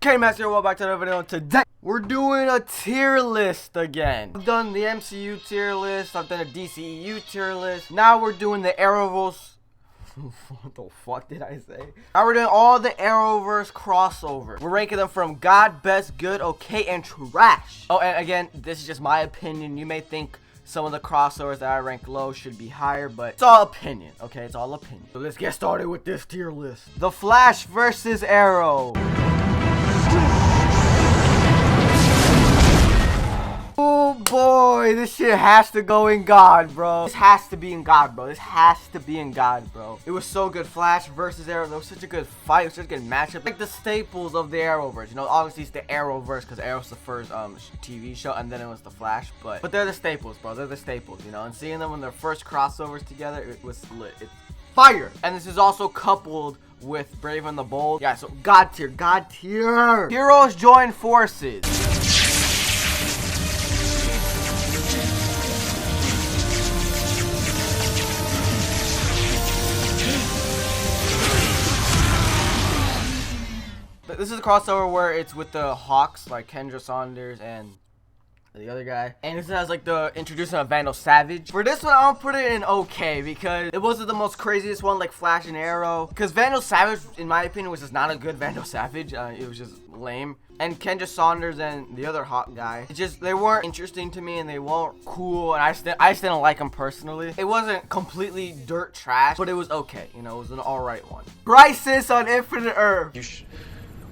Okay, Master, welcome back to another video. Today, we're doing a tier list again. I've done the MCU tier list, I've done a DCEU tier list. Now we're doing the Arrowverse. What the fuck did I say? Now we're doing all the Arrowverse crossovers. We're ranking them from God, best, good, okay, and trash. Oh, and again, this is just my opinion. You may think some of the crossovers that I rank low should be higher, but it's all opinion, okay? It's all opinion. So let's get started with this tier list. The Flash versus Arrow. Oh boy, this shit has to go in God, bro. This has to be in God, bro. This has to be in God, bro. It was so good. Flash versus Arrow. It was such a good fight. It was such a good matchup. Like the staples of the Arrowverse. You know, obviously it's the Arrowverse because Arrow's the first TV show, and then it was the Flash. But they're the staples, bro. They're the staples, you know. And seeing them when their first crossovers together, it was lit. It's fire. And this is also coupled with Brave and the Bold. Yeah, so God tier. God tier. Heroes join forces. This is a crossover where it's with the Hawks, like Kendra Saunders and the other guy. And this has like the introducing of Vandal Savage. For this one, I'll put it in okay because it wasn't the most craziest one like Flash and Arrow. Because Vandal Savage, in my opinion, was just not a good Vandal Savage. It was just lame. And Kendra Saunders and the other Hawk guy, they weren't interesting to me and they weren't cool. And I just didn't like them personally. It wasn't completely dirt trash, but it was okay. You know, it was an alright one. Crisis on Infinite Earth.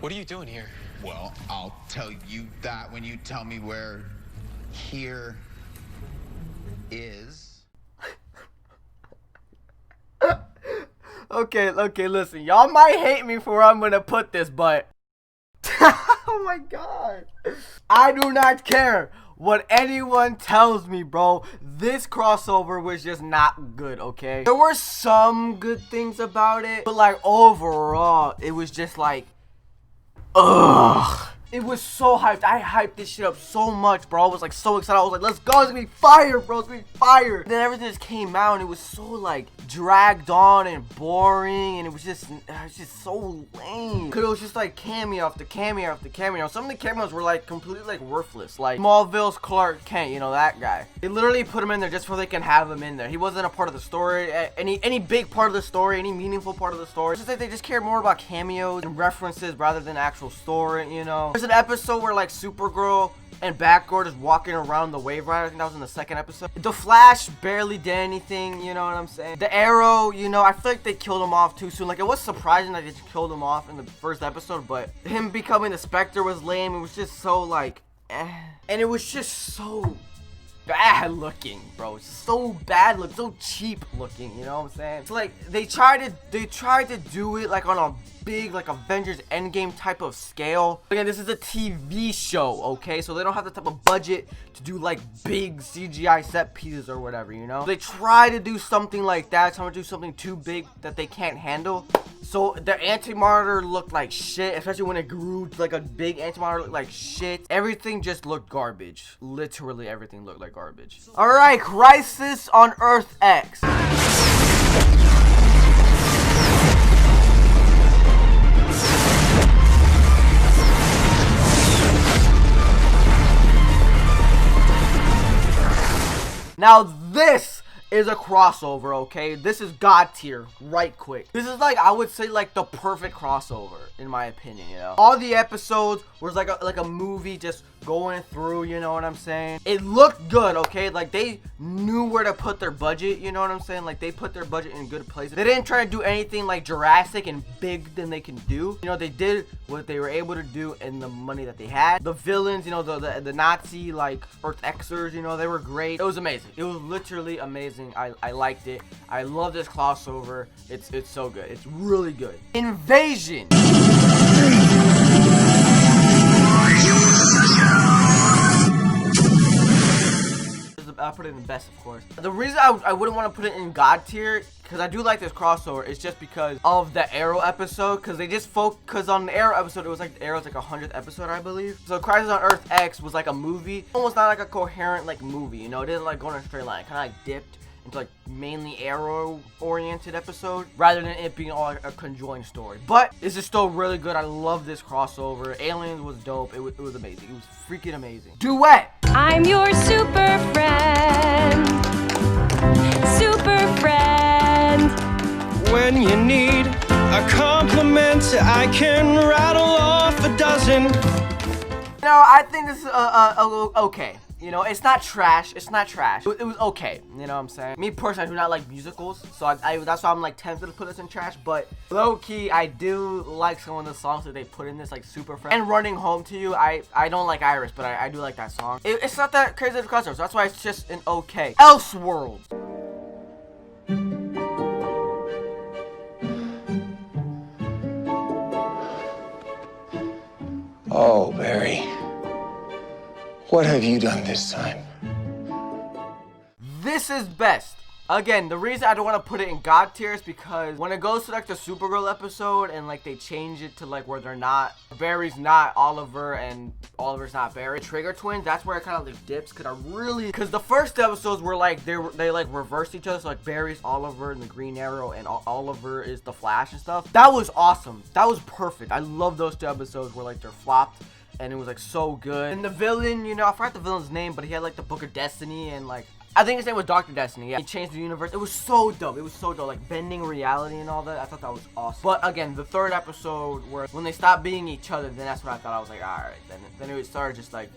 What are you doing here? Well, I'll tell you that when you tell me where here is. Okay, listen. Y'all might hate me for where I'm gonna put this, but oh my god. I do not care what anyone tells me, bro. This crossover was just not good, okay? There were some good things about it, but like overall, it was just like, ugh. It was so hyped. I hyped this shit up so much, bro. I was like so excited. I was like, let's go. It's gonna be fire, bro. It's gonna be fire. Then everything just came out and it was so like dragged on and boring. And it was just so lame. Cause it was just like cameo after cameo after cameo. Some of the cameos were like completely like worthless. Like Smallville's Clark Kent, you know, that guy. They literally put him in there just so they can have him in there. He wasn't a part of the story. Any big part of the story, any meaningful part of the story. It's just like they just cared more about cameos and references rather than actual story, you know. There's an episode where like Supergirl and Batgirl is walking around the Wave Rider. I think that was in the second episode. The Flash barely did anything, you know what I'm saying? The Arrow, you know, I feel like they killed him off too soon. Like, it was surprising that they just killed him off in the first episode, but him becoming the Spectre was lame. It was just so like, eh. And it was just so bad looking, bro. It's so bad looking, so cheap looking, you know what I'm saying? It's like they tried to do it like on a big like Avengers Endgame type of scale. Again, this is a TV show, okay? So they don't have the type of budget to do like big CGI set pieces or whatever, you know? They try to do something like that, trying to do something too big that they can't handle. So the Anti-Monitor looked like shit, especially when it grew to like a big Anti-Monitor looked like shit. Everything just looked garbage. Literally everything looked like garbage. Alright, Crisis on Earth X. Now this is a crossover, okay? This is God tier, right quick. This is like, I would say like the perfect crossover, in my opinion, you know? All the episodes was like a movie just going through, you know what I'm saying? It looked good, okay? Like they knew where to put their budget, you know what I'm saying? Like they put their budget in good places. They didn't try to do anything like Jurassic and big than they can do. You know, they did what they were able to do in the money that they had. The villains, you know, the Nazi like Earth Xers, you know, they were great. It was amazing. It was literally amazing. I liked it. I love this crossover. It's so good. It's really good. Invasion. I'll put it in best, of course. The reason I wouldn't want to put it in God tier, because I do like this crossover, is just because of the Arrow episode. Because they just because on the Arrow episode, it was like Arrow's like 100th episode, I believe. So Crisis on Earth X was like a movie, almost not like a coherent like movie. You know, it didn't like go in a straight line. Kind of like dipped into like mainly Arrow-oriented episode rather than it being all a conjoined story. But this is still really good. I love this crossover. Aliens was dope. It was amazing. It was freaking amazing. Duet. I'm your super friend. Super friend. When you need a compliment, I can rattle off a dozen. You know, I think this is okay. You know, it's not trash. It's not trash. It was okay. You know what I'm saying? Me personally, I do not like musicals, so that's why I'm like tempted to put this in trash. But low key, I do like some of the songs that they put in this, like Super Friend and Running Home to You. I don't like Iris, but I do like that song. It's not that crazy of a crossover, so that's why it's just an okay. Elseworlds. Oh, Barry. What have you done this time? This is best. Again, the reason I don't want to put it in God tier is because when it goes to like the Supergirl episode and like they change it to like where they're not, Barry's not Oliver and Oliver's not Barry, Trigger twins, that's where it kind of like dips. Because the first episodes were like they like reversed each other, so like Barry's Oliver and the Green Arrow and Oliver is the Flash and stuff. That was awesome. That was perfect. I love those 2 episodes where like they're flopped and it was like so good. And the villain, you know, I forgot the villain's name, but he had like the Book of Destiny and like I think his name was Dr. Destiny. Yeah, he changed the universe. It was so dope. It was so dope. Like bending reality and all that. I thought that was awesome. But again, the 3rd episode where when they stopped being each other, then that's when I thought I was like, all right. Then it started just like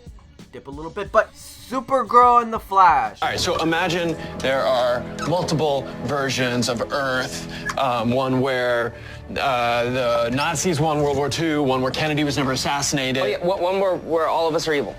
dip a little bit. But Supergirl and the Flash. All right, so imagine there are multiple versions of Earth. One where the Nazis won World War II, one where Kennedy was never assassinated. Oh, yeah, one where all of us are evil.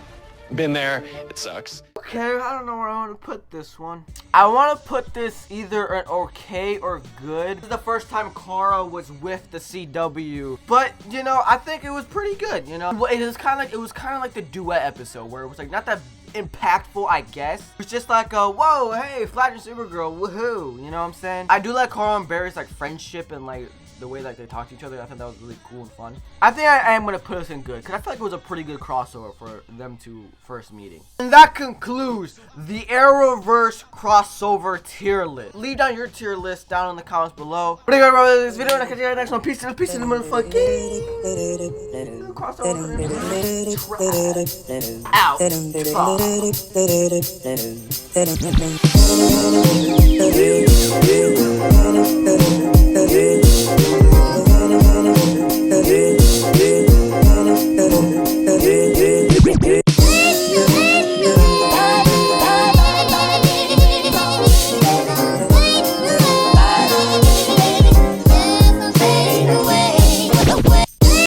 Been there, it sucks. Okay, I don't know where I want to put this one. I want to put this either an okay or good. This is the first time Kara was with the CW, but you know, I think it was pretty good. You know, it was kind of like the duet episode where it was like not that impactful, I guess. It was just like whoa, hey, Flash and Supergirl, woohoo. You know what I'm saying? I do like Kara and Barry's like friendship and like the way like they talk to each other. I thought that was really cool and fun. I think I am gonna put this in good because I feel like it was a pretty good crossover for them to first meeting. And that concludes the Arrowverse crossover tier list. Leave down your tier list down in the comments below. But anyway, bro, this video and I'll catch you guys next one. Peace to the motherfucking crossover. Out.